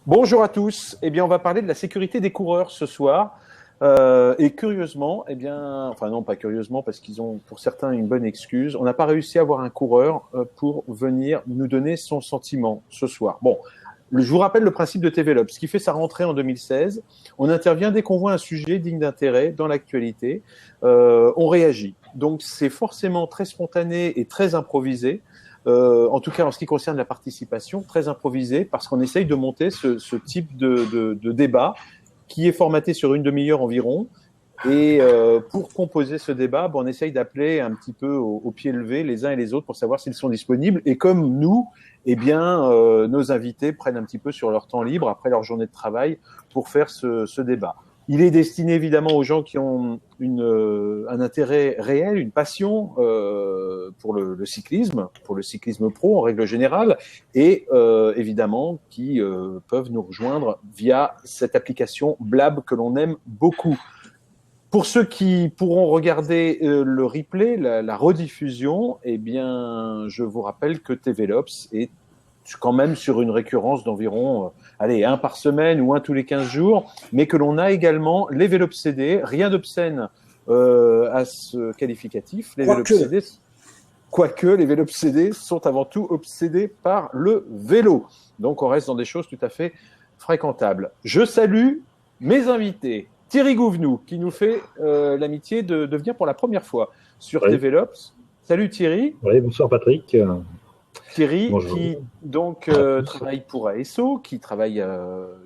Bonjour à tous. Eh bien, on va parler de la sécurité des coureurs ce soir. Et curieusement, eh bien, enfin non, pas curieusement, parce qu'ils ont pour certains une bonne excuse. On n'a pas réussi à avoir un coureur pour venir nous donner son sentiment ce soir. Bon, je vous rappelle le principe de TVLOP. Ce qui fait sa rentrée en 2016, on intervient dès qu'on voit un sujet digne d'intérêt dans l'actualité. On réagit. Donc, c'est forcément très spontané et très improvisé. En tout cas en ce qui concerne la participation, très improvisée, parce qu'on essaye de monter ce type de débat qui est formaté sur une demi-heure environ. Et pour composer ce débat, on essaye d'appeler un petit peu au pied levé les uns et les autres pour savoir s'ils sont disponibles. Et comme nous, eh bien, nos invités prennent un petit peu sur leur temps libre après leur journée de travail pour faire ce débat. Il est destiné évidemment aux gens qui ont un intérêt réel, une passion pour le cyclisme pro en règle générale, et évidemment qui peuvent nous rejoindre via cette application Blab que l'on aime beaucoup. Pour ceux qui pourront regarder le replay, la rediffusion, eh bien, je vous rappelle que TVLOPS est quand même sur une récurrence d'environ, un par semaine ou un tous les 15 jours, mais que l'on a également les Vélopsédés, rien d'obscène à ce qualificatif. Les Vélopsédés, quoique les Vélopsédés sont avant tout obsédés par le vélo. Donc on reste dans des choses tout à fait fréquentables. Je salue mes invités. Thierry Gouvenou, qui nous fait l'amitié de venir pour la première fois sur TVLOPS. Salut Thierry. Oui, bonsoir Patrick. Thierry, bonjour. Qui donc travaille pour ASO, qui travaille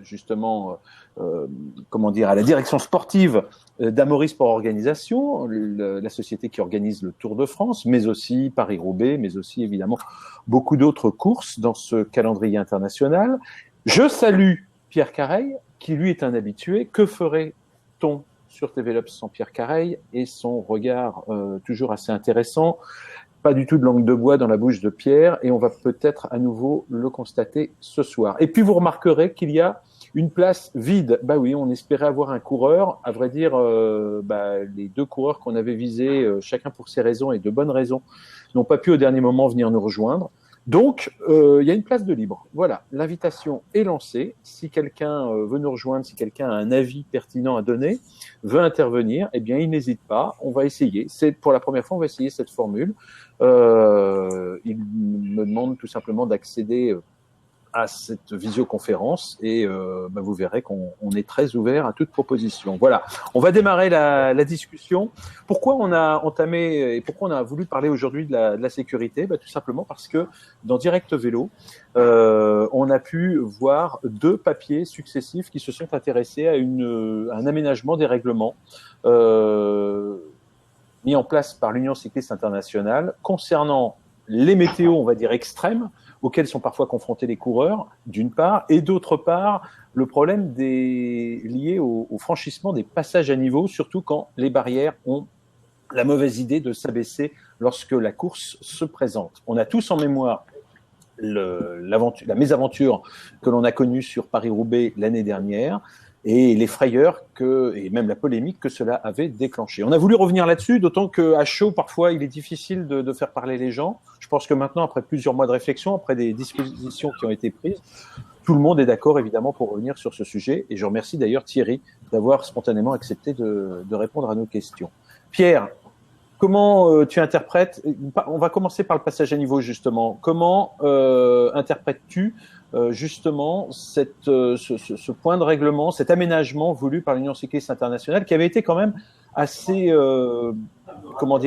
justement, à la direction sportive d'Amaury Sport Organisation, la société qui organise le Tour de France, mais aussi Paris-Roubaix, mais aussi évidemment beaucoup d'autres courses dans ce calendrier international. Je salue Pierre Careil, qui lui est un habitué. Que ferait-on sur TVLOPS sans Pierre Careil et son regard toujours assez intéressant? Pas du tout de langue de bois dans la bouche de Pierre, et on va peut-être à nouveau le constater ce soir. Et puis vous remarquerez qu'il y a une place vide. Bah oui, on espérait avoir un coureur. À vrai dire, les deux coureurs qu'on avait visés, chacun pour ses raisons et de bonnes raisons, n'ont pas pu au dernier moment venir nous rejoindre. Donc, il y a une place de libre. Voilà, l'invitation est lancée. Si quelqu'un veut nous rejoindre, si quelqu'un a un avis pertinent à donner, veut intervenir, eh bien, il n'hésite pas. On va essayer. C'est pour la première fois, on va essayer cette formule. Il me demande tout simplement d'accéder à cette visioconférence et vous verrez qu'on est très ouvert à toute proposition. Voilà, on va démarrer la discussion. Pourquoi on a entamé et pourquoi on a voulu parler aujourd'hui de la sécurité? Tout simplement parce que dans Direct Vélo, on a pu voir deux papiers successifs qui se sont intéressés à un aménagement des règlements mis en place par l'Union cycliste internationale concernant les météos, on va dire, extrêmes, auxquels sont parfois confrontés les coureurs, d'une part, et d'autre part, le problème lié au franchissement des passages à niveau, surtout quand les barrières ont la mauvaise idée de s'abaisser lorsque la course se présente. On a tous en mémoire la mésaventure que l'on a connue sur Paris-Roubaix l'année dernière, et les frayeurs et même la polémique que cela avait déclenché. On a voulu revenir là-dessus, d'autant qu'à chaud, parfois, il est difficile de faire parler les gens. Je pense que maintenant, après plusieurs mois de réflexion, après des dispositions qui ont été prises, tout le monde est d'accord, évidemment, pour revenir sur ce sujet. Et je remercie d'ailleurs Thierry d'avoir spontanément accepté de répondre à nos questions. Pierre, comment tu interprètes, on va commencer par le passage à niveau, justement. Comment interprètes-tu justement ce point de règlement, cet aménagement voulu par l'Union cycliste internationale, qui avait été quand même assez,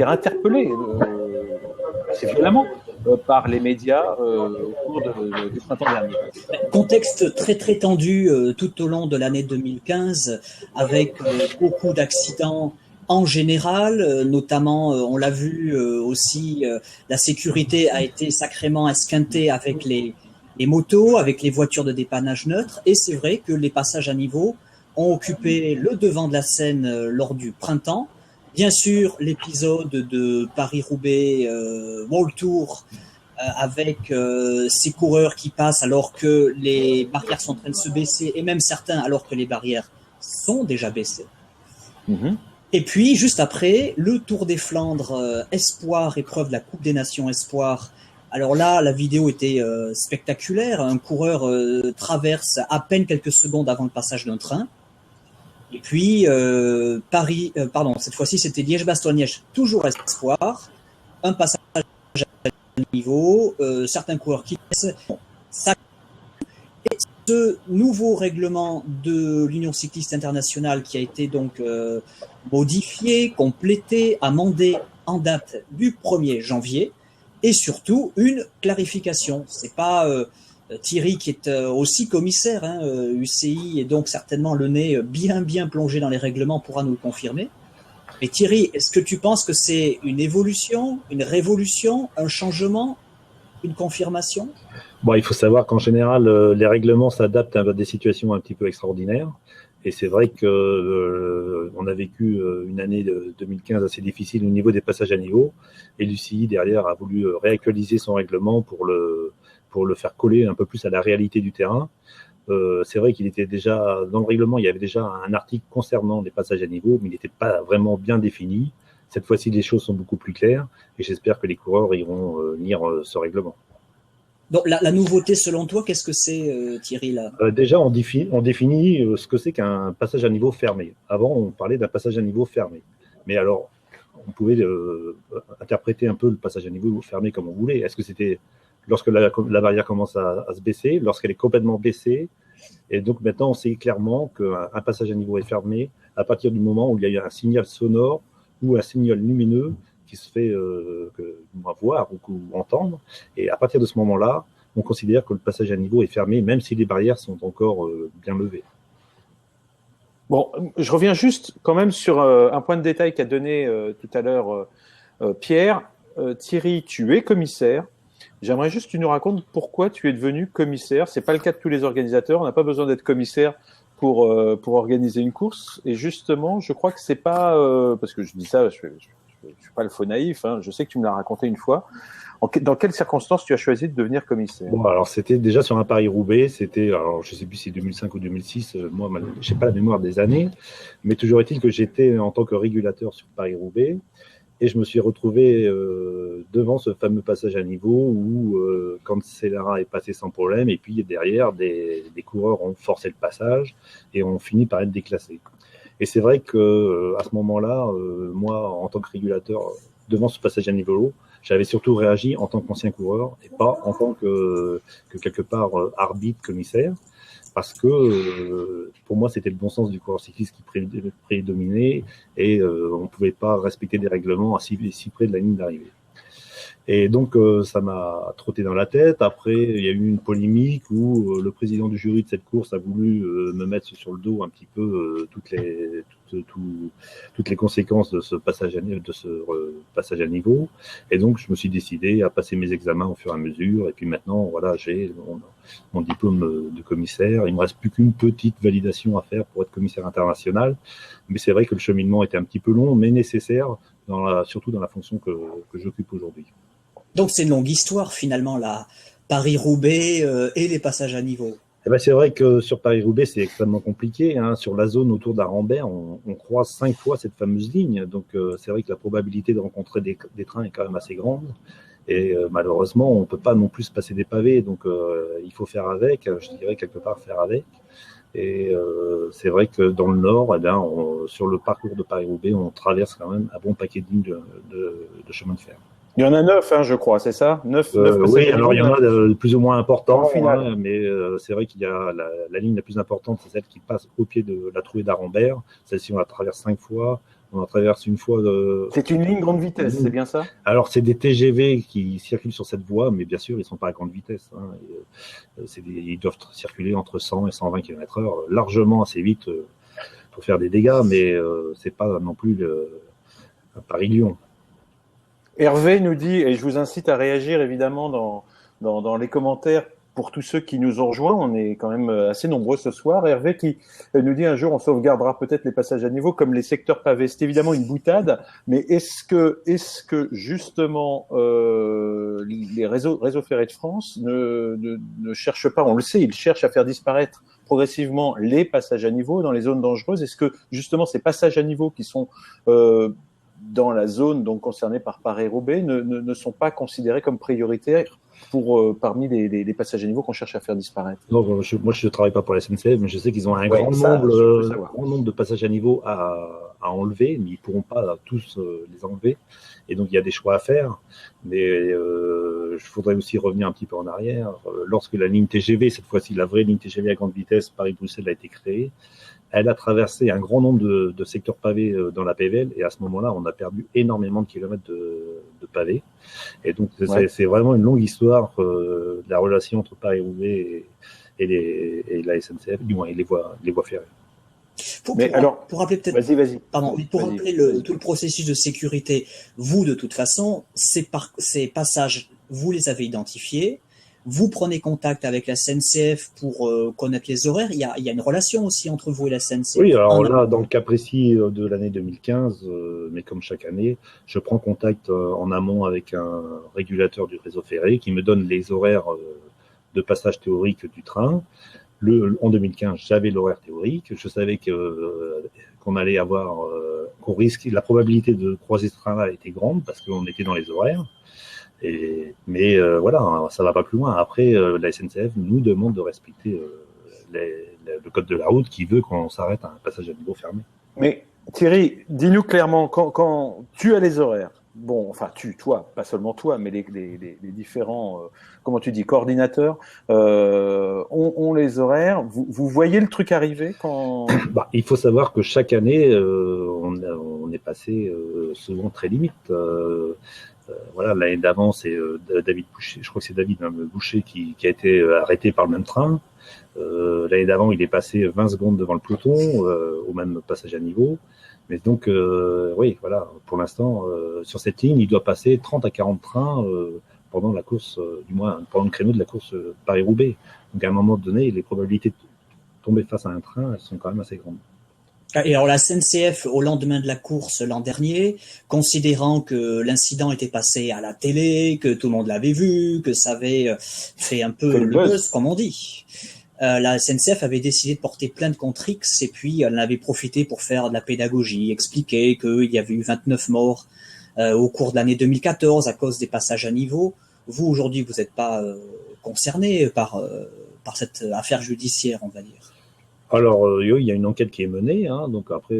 interpellé assez violemment par les médias au cours du printemps dernier. Contexte très très tendu tout au long de l'année 2015, avec beaucoup d'accidents en général, notamment, on l'a vu aussi, la sécurité a été sacrément esquintée avec les motos, avec les voitures de dépannage neutre, et c'est vrai que les passages à niveau ont occupé le devant de la scène lors du printemps. Bien sûr, l'épisode de Paris-Roubaix World Tour avec ces coureurs qui passent alors que les barrières sont en train de se baisser, et même certains alors que les barrières sont déjà baissées. Mmh. Et puis, juste après, le Tour des Flandres Espoir, épreuve de la Coupe des Nations Espoir, Alors là, la vidéo était spectaculaire. Un coureur traverse à peine quelques secondes avant le passage d'un train. Et puis cette fois-ci c'était Liège-Bastogne-Liège, toujours espoir. Un passage à niveau, certains coureurs qui laissent. Ça, et ce nouveau règlement de l'Union cycliste internationale qui a été donc modifié, complété, amendé en date du 1er janvier, et surtout une clarification. C'est pas Thierry qui est aussi commissaire, UCI, et donc certainement le nez bien plongé dans les règlements pourra nous le confirmer. Mais Thierry, est-ce que tu penses que c'est une évolution, une révolution, un changement, une confirmation? Bon, il faut savoir qu'en général, les règlements s'adaptent à des situations un petit peu extraordinaires. Et c'est vrai que on a vécu une année de 2015 assez difficile au niveau des passages à niveau. Et l'UCI, derrière, a voulu réactualiser son règlement pour le faire coller un peu plus à la réalité du terrain. C'est vrai qu'il était déjà, dans le règlement, il y avait déjà un article concernant les passages à niveau, mais il n'était pas vraiment bien défini. Cette fois-ci, les choses sont beaucoup plus claires et j'espère que les coureurs iront lire ce règlement. Donc la nouveauté, selon toi, qu'est-ce que c'est, Thierry, là? Déjà, on définit ce que c'est qu'un passage à niveau fermé. Avant, on parlait d'un passage à niveau fermé. Mais alors, on pouvait interpréter un peu le passage à niveau fermé comme on voulait. Est-ce que c'était lorsque la barrière commence à se baisser, lorsqu'elle est complètement baissée? Et donc maintenant, on sait clairement qu'un passage à niveau est fermé à partir du moment où il y a un signal sonore ou un signal lumineux qui se fait voir ou entendre. Et à partir de ce moment-là, on considère que le passage à niveau est fermé, même si les barrières sont encore bien levées. Bon, je reviens juste quand même sur un point de détail qu'a donné tout à l'heure Pierre. Thierry, tu es commissaire. J'aimerais juste que tu nous racontes pourquoi tu es devenu commissaire. C'est pas le cas de tous les organisateurs. On n'a pas besoin d'être commissaire pour organiser une course. Et justement, je crois que c'est pas parce que je dis ça, je suis pas le faux naïf. Hein, je sais que tu me l'as raconté une fois. Dans quelles circonstances tu as choisi de devenir commissaire? Bon, alors c'était déjà sur un Paris-Roubaix. C'était, alors je sais plus si c'est 2005 ou 2006. Moi, j'ai pas la mémoire des années, mais toujours est-il que j'étais en tant que régulateur sur Paris-Roubaix. Et je me suis retrouvé devant ce fameux passage à niveau où Cancellara est passé sans problème et puis derrière, des coureurs ont forcé le passage et ont fini par être déclassés. Et c'est vrai que à ce moment-là, moi, en tant que régulateur, devant ce passage à niveau, j'avais surtout réagi en tant qu'ancien coureur et pas en tant que quelque part arbitre, commissaire. Parce que pour moi, c'était le bon sens du coureur cycliste qui prédominait et on ne pouvait pas respecter des règlements à si près de la ligne d'arrivée. Et donc, ça m'a trotté dans la tête. Après, il y a eu une polémique où le président du jury de cette course a voulu me mettre sur le dos un petit peu toutes les conséquences de ce passage à niveau. Et donc, je me suis décidé à passer mes examens au fur et à mesure. Et puis maintenant, voilà, j'ai mon diplôme de commissaire. Il me reste plus qu'une petite validation à faire pour être commissaire international. Mais c'est vrai que le cheminement était un petit peu long, mais nécessaire, surtout dans la fonction que j'occupe aujourd'hui. Donc c'est une longue histoire finalement, la Paris-Roubaix et les passages à niveau. Eh ben, c'est vrai que sur Paris-Roubaix, c'est extrêmement compliqué. Hein. Sur la zone autour d'Arambert, on croise 5 fois cette fameuse ligne. Donc c'est vrai que la probabilité de rencontrer des trains est quand même assez grande. Et malheureusement, on ne peut pas non plus se passer des pavés. Donc il faut faire avec, je dirais quelque part faire avec. Et c'est vrai que dans le Nord, eh bien, sur le parcours de Paris-Roubaix, on traverse quand même un bon paquet de lignes de chemin de fer. Il y en a 9, je crois, c'est ça? 9 oui, alors il y en a de plus ou moins importants, mais c'est vrai qu'il y a la ligne la plus importante, c'est celle qui passe au pied de la trouée d'Arambert. Celle-ci, on la traverse 5 fois. On la traverse une fois. C'est une ligne grande vitesse, c'est bien ça? Alors, c'est des TGV qui circulent sur cette voie, mais bien sûr, ils ne sont pas à grande vitesse. Hein. Ils doivent circuler entre 100 et 120 km/h, largement assez vite pour faire des dégâts, mais c'est pas non plus un Paris-Lyon. Hervé nous dit, et je vous incite à réagir évidemment dans les commentaires pour tous ceux qui nous ont rejoints, on est quand même assez nombreux ce soir. Hervé qui nous dit un jour on sauvegardera peut-être les passages à niveau comme les secteurs pavés. C'est évidemment une boutade, mais est-ce que justement les réseaux ferrés de France ne cherchent pas, on le sait, ils cherchent à faire disparaître progressivement les passages à niveau dans les zones dangereuses. Est-ce que justement ces passages à niveau qui sont dans la zone donc concernée par Paris-Roubaix ne sont pas considérés comme prioritaires parmi les passages à niveau qu'on cherche à faire disparaître? Non, moi je ne travaille pas pour la SNCF, mais je sais qu'ils ont un grand nombre de passages à niveau à enlever, mais ils ne pourront pas tous les enlever. Et donc il y a des choix à faire. Mais je voudrais aussi revenir un petit peu en arrière. Lorsque la ligne TGV, cette fois-ci la vraie ligne TGV à grande vitesse Paris-Bruxelles a été créée, elle a traversé un grand nombre de secteurs pavés dans la PVL, et à ce moment-là, on a perdu énormément de kilomètres de pavés. Et donc, c'est vraiment une longue histoire de la relation entre Paris-Roubaix et la SNCF, du moins, et les voies ferrées. Pour rappeler peut-être, pour rappeler tout le processus de sécurité, vous, de toute façon, ces passages, vous les avez identifiés. Vous prenez contact avec la SNCF pour connaître les horaires. Il y a une relation aussi entre vous et la SNCF. Oui, alors là, dans le cas précis de l'année 2015, mais comme chaque année, je prends contact en amont avec un régulateur du réseau ferré qui me donne les horaires de passage théorique du train. En 2015, j'avais l'horaire théorique. Je savais qu'on allait avoir, qu'on risque, la probabilité de croiser ce train-là était grande parce qu'on était dans les horaires. Mais voilà, ça va pas plus loin. Après, la SNCF nous demande de respecter le code de la route qui veut qu'on s'arrête à un passage à niveau fermé. Mais Thierry, dis-nous clairement, quand tu as les horaires, bon, enfin toi, pas seulement toi, mais les différents, comment tu dis, coordinateurs, ont les horaires. Vous voyez le truc arriver quand... Il faut savoir que chaque année, on est passé souvent très limite. Voilà, l'année d'avant, c'est David Boucher, je crois que c'est David Boucher qui a été arrêté par le même train. L'année d'avant, il est passé 20 secondes devant le peloton, au même passage à niveau. Mais donc, oui, voilà, pour l'instant, sur cette ligne, il doit passer 30 à 40 trains pendant la course, du moins pendant le créneau de la course Paris-Roubaix. Donc, à un moment donné, les probabilités de tomber face à un train, elles sont quand même assez grandes. Et alors la SNCF, au lendemain de la course l'an dernier, considérant que l'incident était passé à la télé, que tout le monde l'avait vu, que ça avait fait un peu le buzz, comme on dit, la SNCF avait décidé de porter plainte contre X, et puis elle en avait profité pour faire de la pédagogie, expliquer qu'il y avait eu 29 morts au cours de l'année 2014 à cause des passages à niveau. Vous, aujourd'hui, vous n'êtes pas concerné par cette affaire judiciaire, on va dire. Alors, il y a une enquête qui est menée, donc après,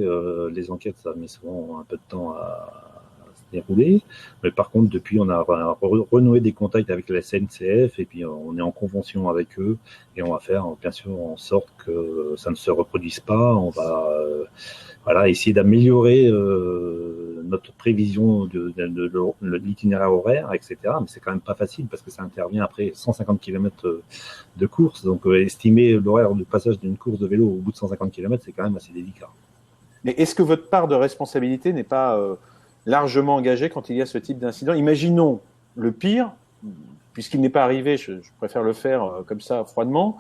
les enquêtes, ça met souvent un peu de temps à se dérouler. Mais par contre, depuis, on a renoué des contacts avec la SNCF et puis on est en convention avec eux et on va faire, bien sûr, en sorte que ça ne se reproduise pas. On va essayer d'améliorer notre prévision de l'itinéraire horaire, etc. Mais c'est quand même pas facile parce que ça intervient après 150 km de course. Donc, estimer l'horaire de passage d'une course de vélo au bout de 150 km, c'est quand même assez délicat. Mais est-ce que votre part de responsabilité n'est pas largement engagée quand il y a ce type d'incident? Imaginons le pire, puisqu'il n'est pas arrivé, je préfère le faire comme ça, froidement.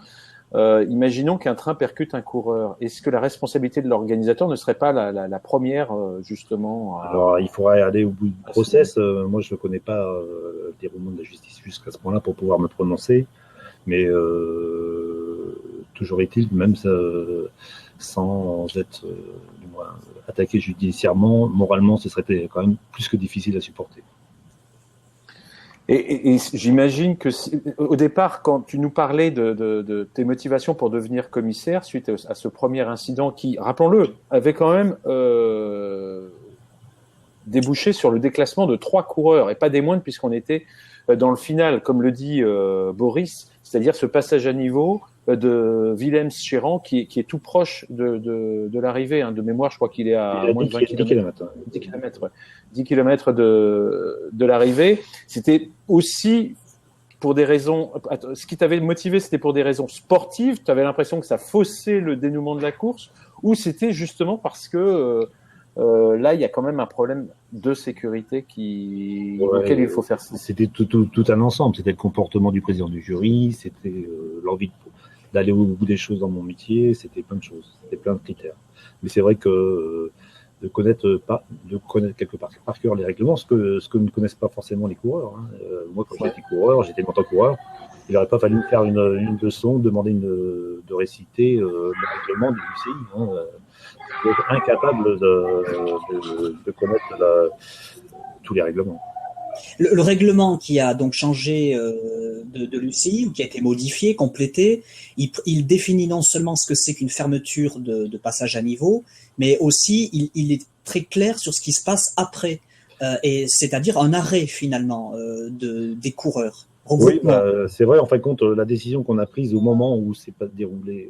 Imaginons qu'un train percute un coureur. Est-ce que la responsabilité de l'organisateur ne serait pas la première, justement Alors, il faudrait aller au bout du process. Moi, je ne connais pas le déroulement de la justice jusqu'à ce point-là pour pouvoir me prononcer. Mais toujours est-il, même sans être du moins attaqué judiciairement, moralement, ce serait quand même plus que difficile à supporter. Et j'imagine que au départ, quand tu nous parlais de tes motivations pour devenir commissaire suite à ce premier incident qui, rappelons-le, avait quand même débouché sur le déclassement de 3 coureurs, et pas des moindres puisqu'on était dans le final, comme le dit Boris, c'est-à-dire ce passage à niveau de Willems-Chéran qui est tout proche de l'arrivée. De mémoire, je crois qu'il est à moins de 20 km. 10 km, ouais. 10 km de l'arrivée. C'était aussi pour des raisons... Ce qui t'avait motivé, c'était pour des raisons sportives. Tu avais l'impression que ça faussait le dénouement de la course, ou c'était justement parce que là, il y a quand même un problème de sécurité auquel il faut faire ça. C'était tout un ensemble. C'était le comportement du président du jury, c'était l'envie d'aller au bout des choses dans mon métier, c'était plein de choses, c'était plein de critères. Mais c'est vrai que de connaître quelque part par cœur les règlements, ce que ne connaissent pas forcément les coureurs. Moi, quand j'étais coureur, j'étais mentor-coureur, il n'aurait pas fallu me faire une leçon, demander de réciter le règlement du UCI. J'étais incapable de connaître tous les règlements. Le règlement qui a donc changé de l'UCI, ou qui a été modifié, complété, il définit non seulement ce que c'est qu'une fermeture de passage à niveau, mais aussi il est très clair sur ce qui se passe après, et c'est-à-dire un arrêt finalement des coureurs. Oui, c'est vrai. En fin de compte, la décision qu'on a prise au moment où s'est pas déroulé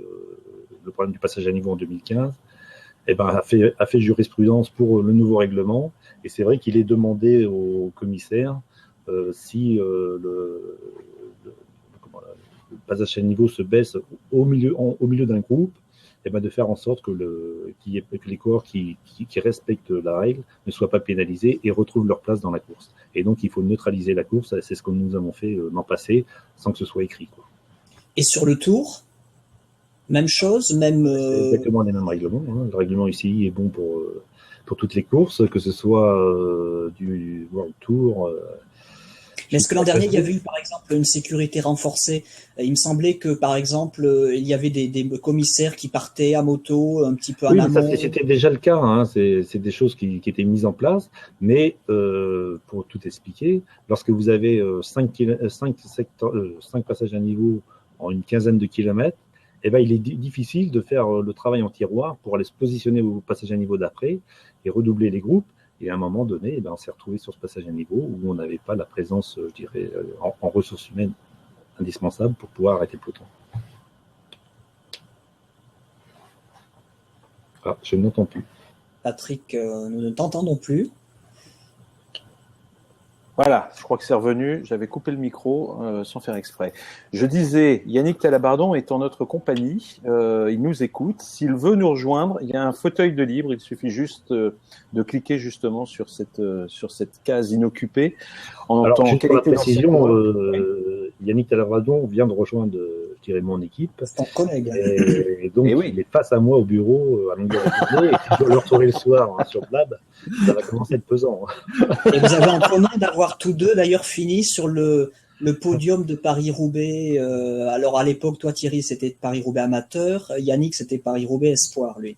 le problème du passage à niveau en 2015, eh ben, a fait jurisprudence pour le nouveau règlement. Et c'est vrai qu'il est demandé au commissaire si le passage à niveau se baisse au milieu d'un groupe, eh ben, de faire en sorte que les coureurs qui respectent la règle ne soient pas pénalisés et retrouvent leur place dans la course. Et donc, il faut neutraliser la course. C'est ce que nous avons fait l'an passé, sans que ce soit écrit, quoi. Et sur le tour, même chose, même. C'est exactement les mêmes règlements. Hein. Le règlement UCI est bon pour toutes les courses, que ce soit du World Tour. Mais est-ce que l'an dernier, il y avait eu, par exemple, une sécurité renforcée? Il me semblait que, par exemple, il y avait des commissaires qui partaient à moto un petit peu en amont. Oui, c'était déjà le cas. Hein. C'est des choses qui étaient mises en place. Mais pour tout expliquer, lorsque vous avez 5 passages à niveau en une quinzaine de kilomètres, eh ben, il est difficile de faire le travail en tiroir pour aller se positionner au passage à niveau d'après et redoubler les groupes. Et à un moment donné, eh ben, on s'est retrouvé sur ce passage à niveau où on n'avait pas la présence, je dirais, en ressources humaines indispensable pour pouvoir arrêter le peloton. Ah, je n'entends plus. Patrick, nous ne t'entendons plus. Voilà, je crois que c'est revenu. J'avais coupé le micro sans faire exprès. Je disais, Yannick Talabardon est en notre compagnie. Il nous écoute. S'il veut nous rejoindre, il y a un fauteuil de libre. Il suffit juste de cliquer justement sur cette case inoccupée. Alors, juste pour la précision, Yannick Talabardon vient de rejoindre, je dirais, mon équipe. C'est ton collègue. Et donc, il est face à moi au bureau à longueur de journée. Et si je dois le retrouver le soir sur Blab, ça va commencer à être pesant. Et vous avez en commun d'avoir tous deux d'ailleurs fini sur le podium de Paris-Roubaix. Alors à l'époque, toi Thierry, c'était Paris-Roubaix amateur. Yannick, c'était Paris-Roubaix espoir, lui.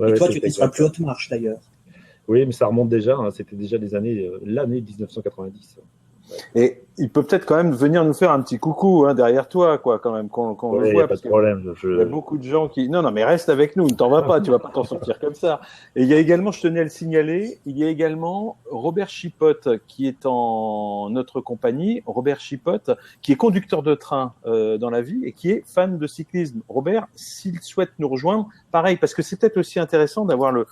Et toi, tu étais sur la plus haute marche d'ailleurs. Oui, mais ça remonte déjà. Hein, c'était déjà l'année 1990. Et il peut peut-être quand même venir nous faire un petit coucou derrière toi, quoi, quand même, qu'on le voit. Pas de problème. Il y a beaucoup de gens qui... Non, mais reste avec nous, ne t'en vas pas, tu vas pas t'en sortir comme ça. Et il y a également, je tenais à le signaler, il y a également Robert Chipotte qui est en notre compagnie. Robert Chipotte, qui est conducteur de train dans la vie et qui est fan de cyclisme. Robert, s'il souhaite nous rejoindre, pareil, parce que c'est peut-être aussi intéressant d'avoir le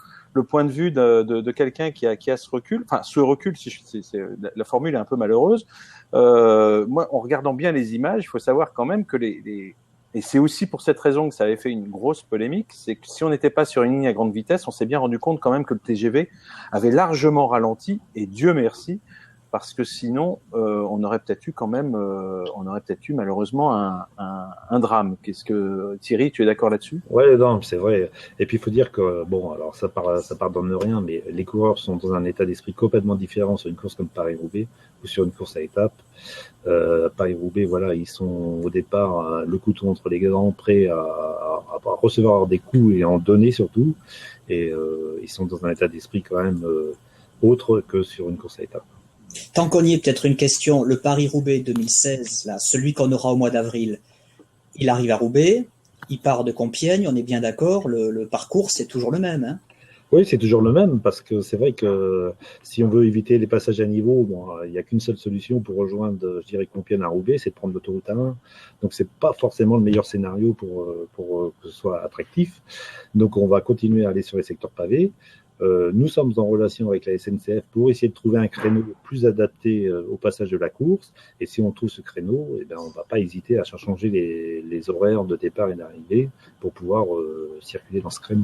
point de vue de quelqu'un qui a ce recul, enfin ce recul, la formule est un peu malheureuse. Moi, en regardant bien les images, il faut savoir quand même que et c'est aussi pour cette raison que ça avait fait une grosse polémique, c'est que si on n'était pas sur une ligne à grande vitesse, on s'est bien rendu compte quand même que le TGV avait largement ralenti, et Dieu merci, parce que sinon on aurait peut-être eu malheureusement un drame. Qu'est-ce que Thierry, tu es d'accord là-dessus? Ouais, non, c'est vrai. Et puis il faut dire que bon, alors ça pardonne rien, mais les coureurs sont dans un état d'esprit complètement différent sur une course comme Paris-Roubaix ou sur une course à étapes. Paris-Roubaix, voilà, ils sont au départ le couteau entre les dents, prêts à recevoir des coups et en donner surtout. Et ils sont dans un état d'esprit quand même autre que sur une course à étapes. Tant qu'on y est, peut-être une question. Le Paris-Roubaix 2016, là, celui qu'on aura au mois d'avril, il arrive à Roubaix, il part de Compiègne, on est bien d'accord, le parcours, c'est toujours le même. Hein. Oui, c'est toujours le même, parce que c'est vrai que si on veut éviter les passages à niveau, bon, il n'y a qu'une seule solution pour rejoindre, je dirais, Compiègne à Roubaix, c'est de prendre l'autoroute A1. Donc, c'est pas forcément le meilleur scénario pour que ce soit attractif. Donc, on va continuer à aller sur les secteurs pavés. Nous sommes en relation avec la SNCF pour essayer de trouver un créneau plus adapté au passage de la course. Et si on trouve ce créneau, eh ben, on ne va pas hésiter à changer les horaires de départ et d'arrivée pour pouvoir circuler dans ce créneau.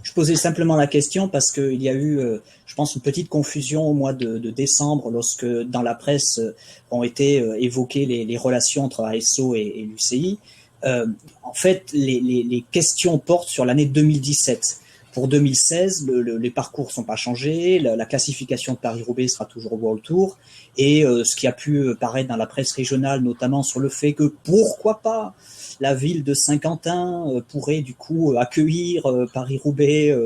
Je posais simplement la question parce qu'il y a eu, je pense, une petite confusion au mois de décembre lorsque dans la presse ont été évoquées les relations entre ASO et l'UCI. En fait, les questions portent sur l'année 2017. Pour 2016, les parcours sont pas changés, la classification de Paris-Roubaix sera toujours au World Tour, et ce qui a pu paraître dans la presse régionale, notamment sur le fait que pourquoi pas la ville de Saint-Quentin pourrait du coup accueillir Paris-Roubaix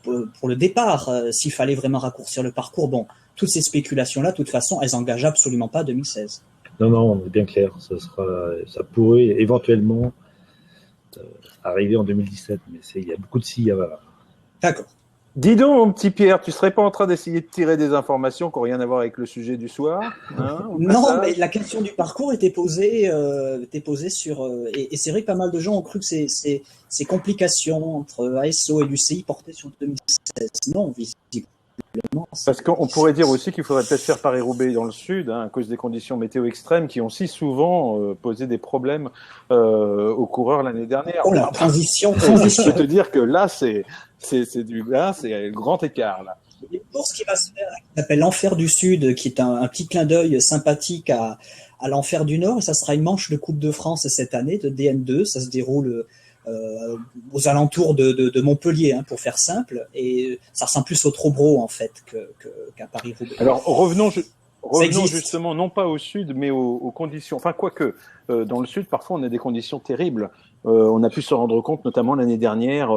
pour le départ, s'il fallait vraiment raccourcir le parcours. Bon, toutes ces spéculations-là, de toute façon, elles engagent absolument pas 2016. Non, on est bien clair. Ça pourrait éventuellement arriver en 2017, mais il y a beaucoup de si. D'accord. Dis donc, mon petit Pierre, tu serais pas en train d'essayer de tirer des informations qui n'ont rien à voir avec le sujet du soir, hein, Non, mais la question du parcours était posée sur et c'est vrai que pas mal de gens ont cru que ces complications entre ASO et l'UCI portaient sur 2016. Non, visiblement. Parce qu'on pourrait dire aussi qu'il faudrait peut-être faire Paris-Roubaix dans le sud, hein, à cause des conditions météo extrêmes qui ont si souvent posé des problèmes aux coureurs l'année dernière. Oh la transition. Je peux te dire que là, c'est le grand écart là. Il y a une course qui va se faire qui s'appelle l'Enfer du Sud, qui est un petit clin d'œil sympathique à l'Enfer du Nord, et ça sera une manche de Coupe de France cette année de DN2. Ça se déroule aux alentours de Montpellier, hein, pour faire simple, et ça ressemble plus au Trobro en fait qu'à Paris-Roubaix. Alors revenons justement non pas au sud mais aux conditions. Enfin quoique dans le sud parfois on a des conditions terribles. On a pu se rendre compte notamment l'année dernière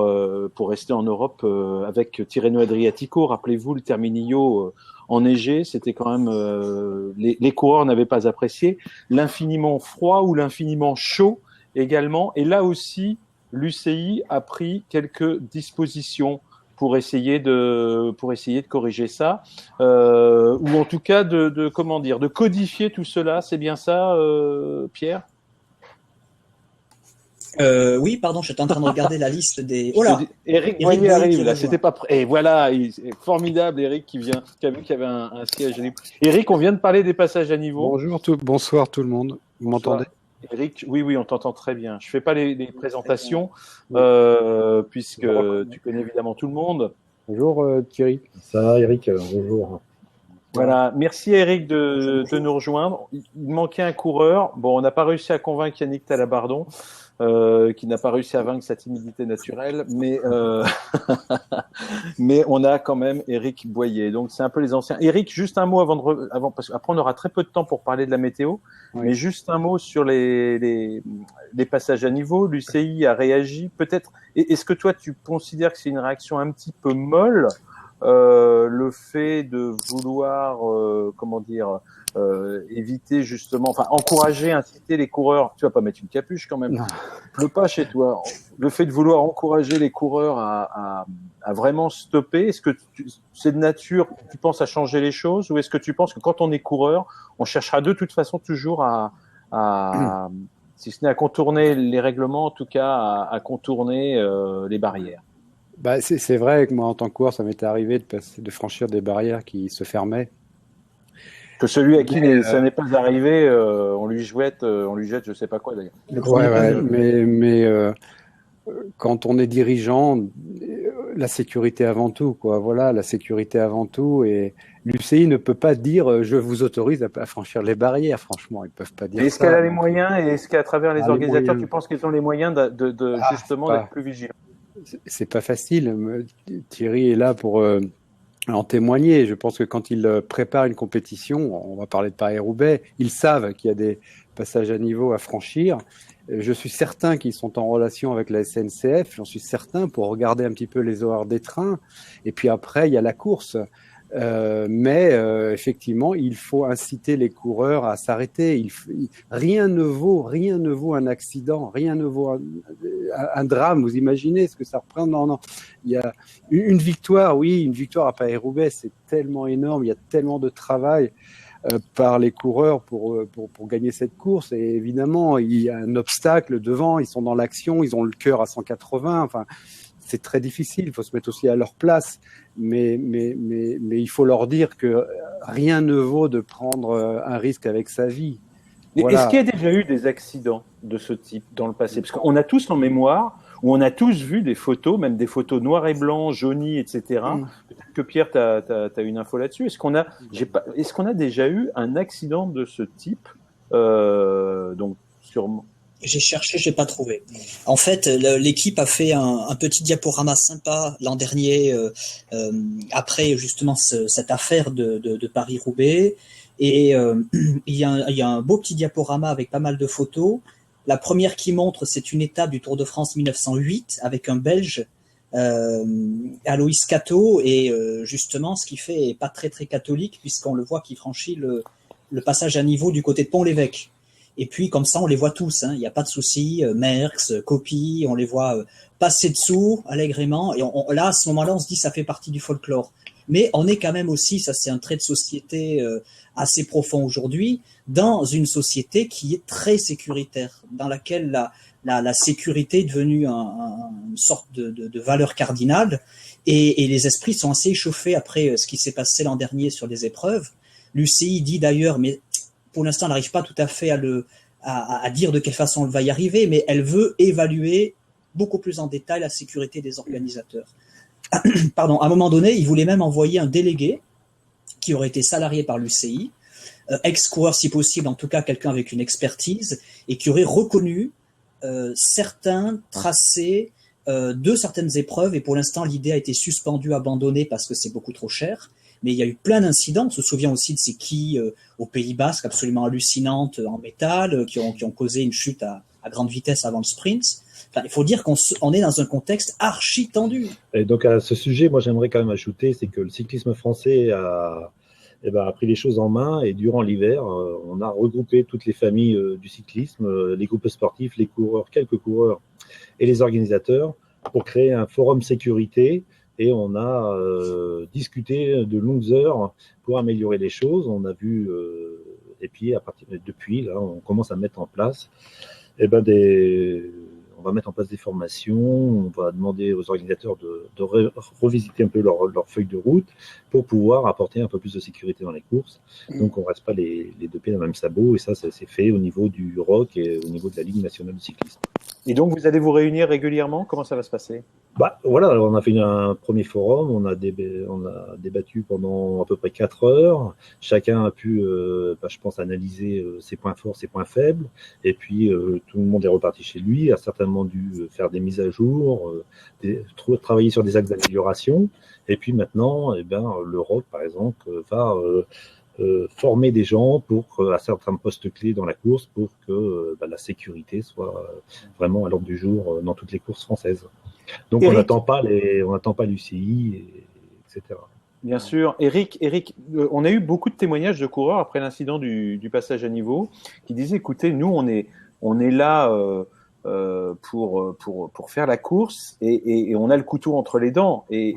pour rester en Europe avec Tirreno Adriatico. Rappelez-vous le Terminillo enneigé, c'était quand même les coureurs n'avaient pas apprécié l'infiniment froid ou l'infiniment chaud également. Et là aussi l'UCI a pris quelques dispositions pour essayer de corriger ça, ou en tout cas de codifier tout cela. C'est bien ça, Pierre? Oui, pardon, j'étais en train de regarder la liste des. Oh là, Eric Boyer arrive là, c'était pas prêt. Et voilà, formidable, Eric qui a vu qu'il y avait un siège libre. Eric, on vient de parler des passages à niveau. Bonsoir tout le monde. Vous m'entendez? Eric, oui, on t'entend très bien. Je fais pas les présentations puisque tu connais évidemment tout le monde. Bonjour Thierry. Ça va, Eric, bonjour. Voilà, merci Eric de nous rejoindre. Il manquait un coureur. Bon, on n'a pas réussi à convaincre Yannick Talabardon, qui n'a pas réussi à vaincre sa timidité naturelle, mais mais on a quand même Eric Boyer. Donc c'est un peu les anciens. Eric, juste un mot avant parce qu'après on aura très peu de temps pour parler de la météo, oui. Mais juste un mot sur les passages à niveau. L'UCI a réagi. Peut-être. Est-ce que toi tu considères que c'est une réaction un petit peu molle? Le fait de vouloir, éviter justement, enfin encourager, inciter les coureurs. Tu vas pas mettre une capuche quand même. Pleut pas chez toi. Le fait de vouloir encourager les coureurs à vraiment stopper. Est-ce que c'est de nature? Tu penses à changer les choses, ou est-ce que tu penses que quand on est coureur, on cherchera de toute façon toujours à si ce n'est à contourner les règlements, en tout cas à contourner les barrières? Bah, c'est vrai que moi, en tant que coureur, ça m'était arrivé de franchir des barrières qui se fermaient. Que celui à qui ça n'est pas arrivé, on lui jette, je sais pas quoi d'ailleurs. Ouais, mais quand on est dirigeant, la sécurité avant tout, quoi. Voilà, la sécurité avant tout. Et l'UCI ne peut pas dire je vous autorise à franchir les barrières. Franchement, ils peuvent pas dire ça. Est-ce qu'elle a les moyens, et est-ce qu'à travers les organisateurs, tu penses qu'ils ont les moyens justement d'être plus vigilants? C'est pas facile. Thierry est là pour en témoigner. Je pense que quand ils préparent une compétition, on va parler de Paris-Roubaix, ils savent qu'il y a des passages à niveau à franchir. Je suis certain qu'ils sont en relation avec la SNCF, j'en suis certain, pour regarder un petit peu les horaires des trains. Et puis après, il y a la course. Mais effectivement, il faut inciter les coureurs à s'arrêter. Rien ne vaut un accident, rien ne vaut un drame. Vous imaginez ce que ça représente? Non. Il y a une victoire, oui, une victoire à Paris-Roubaix, c'est tellement énorme. Il y a tellement de travail par les coureurs pour gagner cette course. Et évidemment, il y a un obstacle devant. Ils sont dans l'action, ils ont le cœur à 180. Enfin, c'est très difficile. Il faut se mettre aussi à leur place. Mais il faut leur dire que rien ne vaut de prendre un risque avec sa vie. Voilà. Est-ce qu'il y a déjà eu des accidents de ce type dans le passé? Parce qu'on a tous en mémoire, ou on a tous vu des photos, même des photos noir et blanc, jaunies, etc. Peut-être que Pierre, tu as une info là-dessus. Est-ce qu'on a déjà eu un accident de ce type? Donc, sûrement. J'ai cherché, j'ai pas trouvé. En fait, l'équipe a fait un petit diaporama sympa l'an dernier, après justement cette affaire de Paris-Roubaix. Et il y a un beau petit diaporama avec pas mal de photos. La première qui montre, c'est une étape du Tour de France 1908 avec un Belge Alois Cato, et justement, ce qu'il fait est pas très très catholique, puisqu'on le voit qu'il franchit le passage à niveau du côté de Pont-l'Évêque. Et puis, comme ça, on les voit tous, hein, il n'y a pas de souci, Merckx, Coppi, on les voit passer dessous allègrement, et là, à ce moment-là, on se dit ça fait partie du folklore. Mais on est quand même aussi, ça c'est un trait de société assez profond aujourd'hui, dans une société qui est très sécuritaire, dans laquelle la sécurité est devenue une sorte de valeur cardinale, et les esprits sont assez échauffés après ce qui s'est passé l'an dernier sur les épreuves. L'UCI dit d'ailleurs, mais pour l'instant, elle n'arrive pas tout à fait à dire de quelle façon elle va y arriver, mais elle veut évaluer beaucoup plus en détail la sécurité des organisateurs. Pardon, à un moment donné, il voulait même envoyer un délégué qui aurait été salarié par l'UCI, ex-coureur si possible, en tout cas quelqu'un avec une expertise, et qui aurait reconnu certains tracés de certaines épreuves, et pour l'instant l'idée a été suspendue, abandonnée parce que c'est beaucoup trop cher. Mais il y a eu plein d'incidents. On se souvient aussi de ces quilles au Pays Basque absolument hallucinantes en métal qui ont causé une chute à grande vitesse avant le sprint. Enfin, il faut dire qu'on est dans un contexte archi tendu. Et donc à ce sujet, moi j'aimerais quand même ajouter, c'est que le cyclisme français a pris les choses en main, et durant l'hiver, on a regroupé toutes les familles du cyclisme, les groupes sportifs, les coureurs, quelques coureurs et les organisateurs pour créer un forum sécurité. Et on a discuté de longues heures pour améliorer les choses. On a vu, et puis depuis, là, on commence à mettre en place, on va mettre en place des formations. On va demander aux organisateurs de revisiter un peu leur feuille de route pour pouvoir apporter un peu plus de sécurité dans les courses. Donc, on ne reste pas les deux pieds dans le même sabot. Et ça, c'est fait au niveau du ROC et au niveau de la Ligue nationale de cyclisme. Et donc, vous allez vous réunir régulièrement? Comment ça va se passer? Voilà, on a fait un premier forum, on a débattu pendant à peu près 4 heures. Chacun a pu, je pense, analyser ses points forts, ses points faibles. Et puis, tout le monde est reparti chez lui, a certainement dû faire des mises à jour, travailler sur des axes d'amélioration. Et puis maintenant, le ROC, par exemple, va former des gens à certains postes clés dans la course pour que la sécurité soit vraiment à l'ordre du jour dans toutes les courses françaises. Donc Eric, on n'attend pas l'UCI, etc. Bien sûr. Eric, on a eu beaucoup de témoignages de coureurs après l'incident du passage à niveau qui disaient, écoutez, nous on est là pour faire la course et on a le couteau entre les dents, et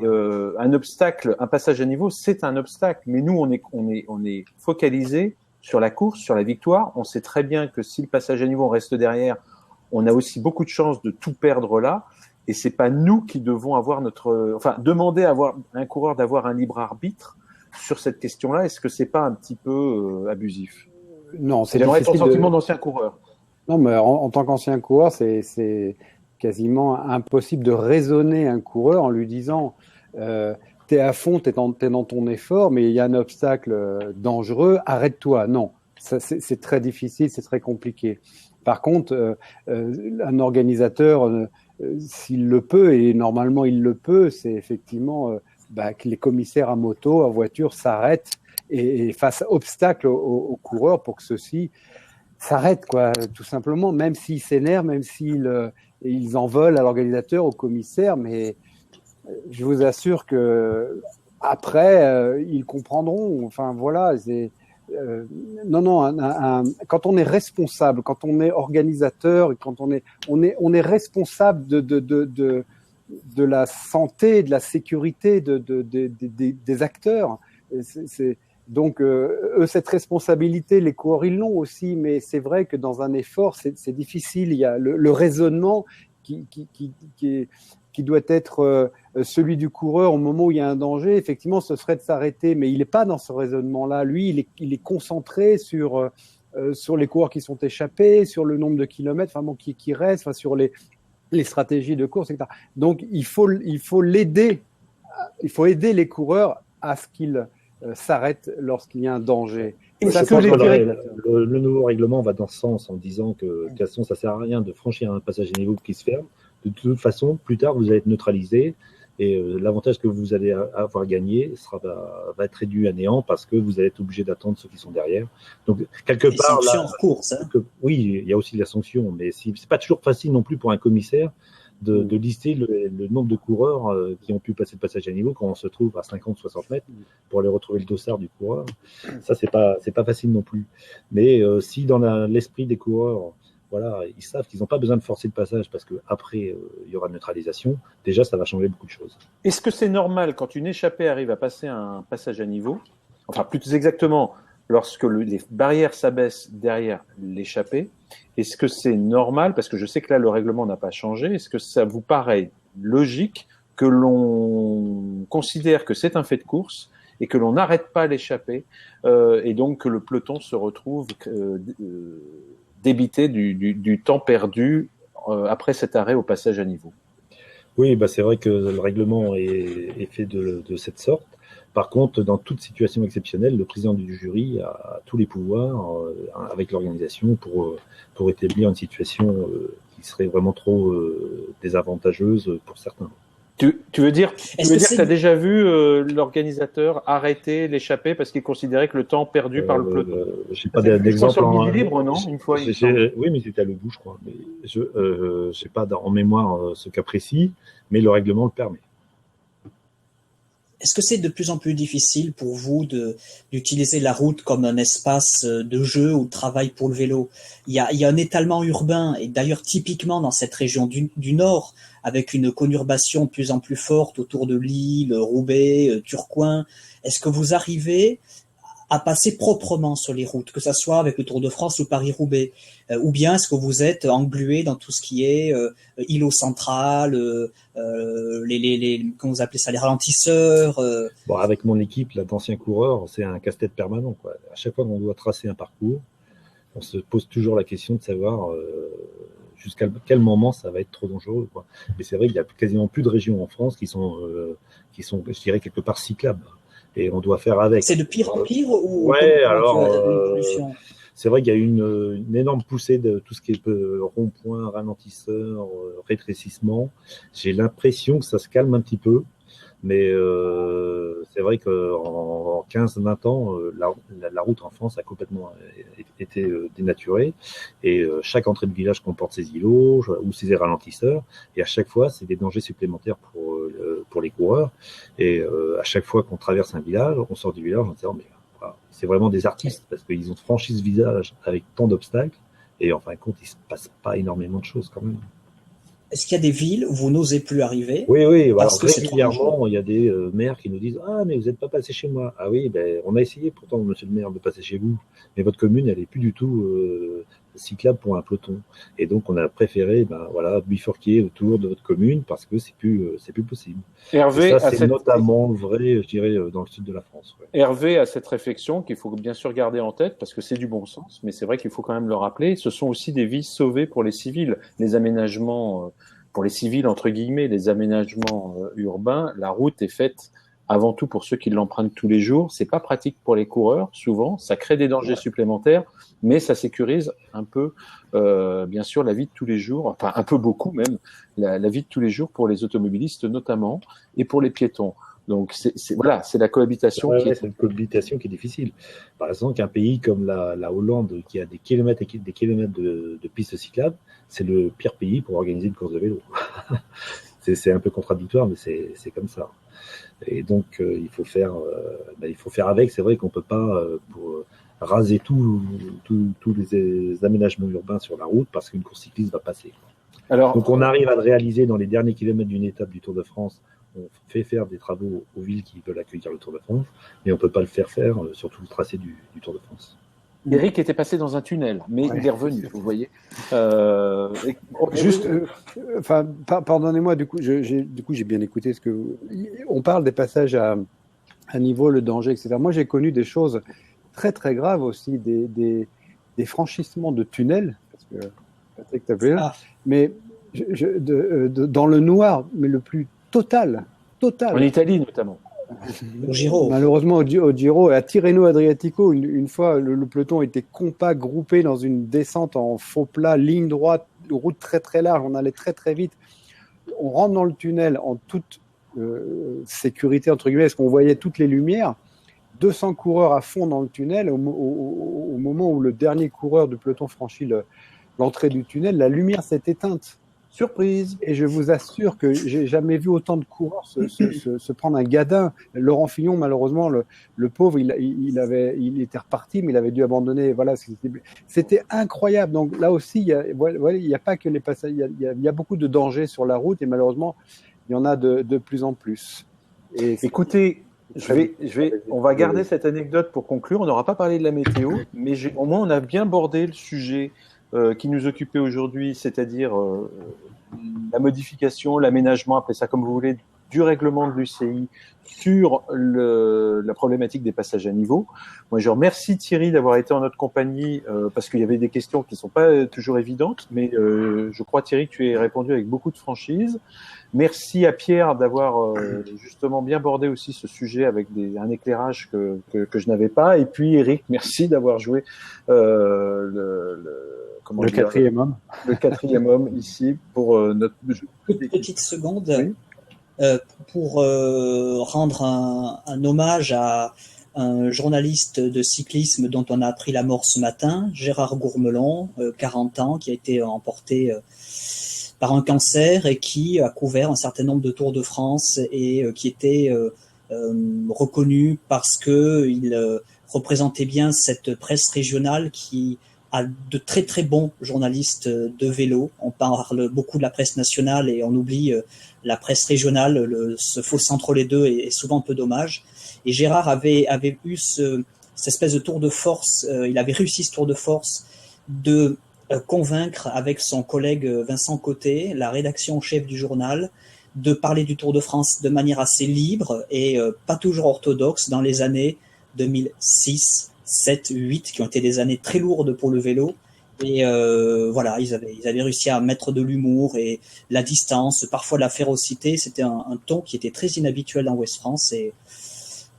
un obstacle, un passage à niveau, c'est un obstacle, mais nous on est focalisé sur la course, sur la victoire. On sait très bien que si le passage à niveau on reste derrière, on a aussi beaucoup de chances de tout perdre là, et c'est pas nous qui devons avoir demander à un coureur d'avoir un libre arbitre sur cette question-là. Est-ce que c'est pas un petit peu abusif? Non, c'est j'aimerais ton sentiment d'ancien coureur. Non, mais en tant qu'ancien coureur, c'est quasiment impossible de raisonner un coureur en lui disant t'es à fond, t'es dans ton effort, mais il y a un obstacle dangereux, arrête-toi. Non, c'est très difficile, c'est très compliqué. Par contre, un organisateur, s'il le peut, et normalement il le peut, c'est effectivement que les commissaires à moto, à voiture s'arrêtent et fassent obstacle aux coureurs pour que ceux-ci s'arrêtent, quoi, tout simplement, même s'ils s'énervent, même s'ils ils en veulent à l'organisateur, au commissaire, mais je vous assure que après ils comprendront. Enfin voilà, quand on est responsable, quand on est organisateur, quand on est responsable de la santé, de la sécurité des acteurs. Donc, cette responsabilité, les coureurs, ils l'ont aussi, mais c'est vrai que dans un effort, c'est difficile. Il y a le raisonnement qui doit être celui du coureur au moment où il y a un danger. Effectivement, ce serait de s'arrêter, mais il n'est pas dans ce raisonnement-là. Lui, il est concentré sur les coureurs qui sont échappés, sur le nombre de kilomètres qui restent, sur les stratégies de course, etc. Donc, il faut l'aider. Il faut aider les coureurs à ce qu'ils s'arrête lorsqu'il y a un danger. Le nouveau règlement va dans ce sens en disant que de toute façon, ça ne sert à rien de franchir un passage à niveau qui se ferme. De toute façon, plus tard, vous allez être neutralisé et l'avantage que vous allez avoir gagné va être réduit à néant parce que vous allez être obligé d'attendre ceux qui sont derrière. Donc, quelque part, là, course, hein. Oui, il y a aussi la sanction, mais c'est pas toujours facile non plus pour un commissaire de lister le nombre de coureurs qui ont pu passer le passage à niveau quand on se trouve à 50-60 mètres pour aller retrouver le dossard du coureur. Ça, c'est pas facile non plus. Mais si dans l'esprit des coureurs, voilà, ils savent qu'ils n'ont pas besoin de forcer le passage parce qu'après, il y aura neutralisation, déjà, ça va changer beaucoup de choses. Est-ce que c'est normal quand une échappée arrive à passer un passage à niveau, enfin plus exactement, lorsque les barrières s'abaissent derrière l'échappée, est-ce que c'est normal, parce que je sais que là le règlement n'a pas changé, est-ce que ça vous paraît logique que l'on considère que c'est un fait de course et que l'on n'arrête pas l'échappée et donc que le peloton se retrouve débité du temps perdu après cet arrêt au passage à niveau? Oui, bah c'est vrai que le règlement est fait de cette sorte. Par contre, dans toute situation exceptionnelle, le président du jury a tous les pouvoirs avec l'organisation pour établir une situation qui serait vraiment trop désavantageuse pour certains. Tu veux dire que tu as déjà vu l'organisateur arrêter l'échappée parce qu'il considérait que le temps perdu par le peloton? J'ai pas d'exemple. Sur le midi libre, non? Une fois. Oui, mais c'était à Ledoux, je crois. Mais je sais pas en mémoire ce cas précis, mais le règlement le permet. Est-ce que c'est de plus en plus difficile pour vous d'utiliser la route comme un espace de jeu ou de travail pour le vélo? Il y a un étalement urbain, et d'ailleurs typiquement dans cette région du Nord, avec une conurbation de plus en plus forte autour de Lille, Roubaix, Tourcoing. Est-ce que vous arrivez à passer proprement sur les routes, que ça soit avec le Tour de France ou Paris-Roubaix, ou bien est-ce que vous êtes englué dans tout ce qui est îlot central, comment vous appelez ça, les ralentisseurs Bon, avec mon équipe, là, d'anciens coureurs, c'est un casse-tête permanent, quoi. À chaque fois qu'on doit tracer un parcours, on se pose toujours la question de savoir jusqu'à quel moment ça va être trop dangereux, quoi. Mais c'est vrai qu'il y a quasiment plus de régions en France qui sont, je dirais, quelque part cyclables. Et on doit faire avec. C'est de pire en pire ou ouais, alors c'est vrai qu'il y a une énorme poussée de tout ce qui est rond-point, ralentisseur, rétrécissement. J'ai l'impression que ça se calme un petit peu, mais c'est vrai qu'en 15-20 ans, la route en France a complètement été dénaturée et chaque entrée de village comporte ses îlots ou ses ralentisseurs et à chaque fois, c'est des dangers supplémentaires pour les coureurs et à chaque fois qu'on traverse un village, on sort du village en disant mais voilà, c'est vraiment des artistes parce qu'ils ont franchi ce village avec tant d'obstacles et en fin de compte, il se passe pas énormément de choses quand même. Est-ce qu'il y a des villes où vous n'osez plus arriver? Oui, alors régulièrement, il y a des maires qui nous disent « Ah, mais vous n'êtes pas passé chez moi. » Ah oui, on a essayé pourtant, monsieur le maire, de passer chez vous, mais votre commune, elle n'est plus du tout cyclable pour un peloton. Et donc, on a préféré bifurquer autour de votre commune parce que c'est plus possible. Hervé, et ça, c'est notamment vrai, je dirais, dans le sud de la France. Ouais. Hervé a cette réflexion qu'il faut bien sûr garder en tête parce que c'est du bon sens, mais c'est vrai qu'il faut quand même le rappeler. Ce sont aussi des vies sauvées pour les civils. Les aménagements pour les civils, entre guillemets, les aménagements urbains, la route est faite avant tout pour ceux qui l'empruntent tous les jours. C'est pas pratique pour les coureurs, souvent. Ça crée des dangers supplémentaires, mais ça sécurise un peu, bien sûr, la vie de tous les jours, enfin un peu beaucoup même, la vie de tous les jours pour les automobilistes notamment et pour les piétons. Donc c'est la cohabitation c'est une cohabitation qui est difficile. Par exemple, un pays comme la Hollande qui a des kilomètres et des kilomètres de pistes cyclables, c'est le pire pays pour organiser une course de vélo. c'est un peu contradictoire, mais c'est comme ça. Et donc il faut faire avec. C'est vrai qu'on peut pas raser tous les aménagements urbains sur la route parce qu'une course cycliste va passer. Donc on arrive à le réaliser dans les derniers kilomètres d'une étape du Tour de France. On fait faire des travaux aux villes qui veulent accueillir le Tour de France, mais on ne peut pas le faire sur tout le tracé du Tour de France. Eric était passé dans un tunnel, mais il est revenu, vous voyez. Pardonnez-moi, du coup, j'ai bien écouté ce que on parle des passages à niveau, le danger, etc. Moi, j'ai connu des choses très très graves aussi, des franchissements de tunnels, parce que Patrick t'a vu là, mais dans le noir, mais le plus total. En Italie notamment. Au Giro. Malheureusement, au Giro et à Tirreno Adriatico, une fois, le peloton était compact, groupé dans une descente en faux plat, ligne droite, route très très large, on allait très très vite. On rentre dans le tunnel en toute sécurité, entre guillemets, parce qu'on voyait toutes les lumières. 200 coureurs à fond dans le tunnel. Au moment où le dernier coureur du peloton franchit l'entrée du tunnel, la lumière s'est éteinte. Surprise. Et je vous assure que j'ai jamais vu autant de coureurs se prendre un gadin. Laurent Fignon, malheureusement, le pauvre, il était reparti, mais il avait dû abandonner. Voilà, c'était incroyable. Donc là aussi, il y a pas que les passages, il y a beaucoup de dangers sur la route, et malheureusement, il y en a de plus en plus. Et écoutez, on va garder cette anecdote pour conclure. On n'aura pas parlé de la météo, mais au moins on a bien bordé le sujet qui nous occupait aujourd'hui, c'est-à-dire la modification, l'aménagement, appelez ça comme vous voulez, du règlement de l'UCI sur la problématique des passages à niveau. Moi, je remercie Thierry d'avoir été en notre compagnie parce qu'il y avait des questions qui ne sont pas toujours évidentes, mais je crois, Thierry, que tu as répondu avec beaucoup de franchise. Merci à Pierre d'avoir justement bien bordé aussi ce sujet avec un éclairage que je n'avais pas. Et puis Eric, merci d'avoir joué le quatrième homme. Le quatrième homme ici pour notre jeu. Petite seconde pour rendre un hommage à un journaliste de cyclisme dont on a appris la mort ce matin, Gérard Gourmelon, 40 ans, qui a été emporté par un cancer et qui a couvert un certain nombre de Tours de France et qui était reconnu parce que il représentait bien cette presse régionale qui a de très très bons journalistes de vélo. On parle beaucoup de la presse nationale et on oublie la presse régionale. Ce fossé entre les deux est souvent un peu dommage. Et Gérard avait eu cette espèce de tour de force. Il avait réussi ce tour de force de convaincre avec son collègue Vincent Côté, la rédaction en chef du journal, de parler du Tour de France de manière assez libre et pas toujours orthodoxe dans les années 2006, 7, 8, qui ont été des années très lourdes pour le vélo. Et voilà, ils avaient réussi à mettre de l'humour et la distance, parfois la férocité. C'était un ton qui était très inhabituel dans Ouest France. Et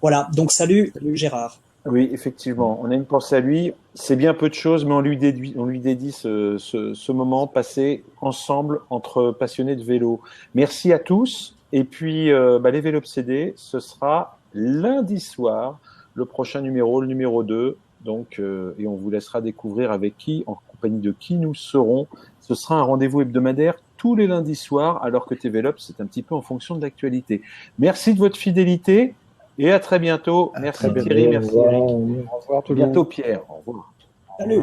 voilà, donc salut Gérard. Oui, effectivement, on a une pensée à lui. C'est bien peu de choses, mais on lui dédie ce moment passé ensemble entre passionnés de vélo. Merci à tous. Et puis, les Vélos Obsédés, ce sera lundi soir, le prochain numéro, le numéro 2. Donc, et on vous laissera découvrir avec qui, en compagnie de qui nous serons. Ce sera un rendez-vous hebdomadaire tous les lundis soirs, alors que tes Vélos, c'est un petit peu en fonction de l'actualité. Merci de votre fidélité. Et à très bientôt. Merci Thierry, merci Eric. Au revoir tout le monde. Bientôt Pierre. Au revoir. Salut.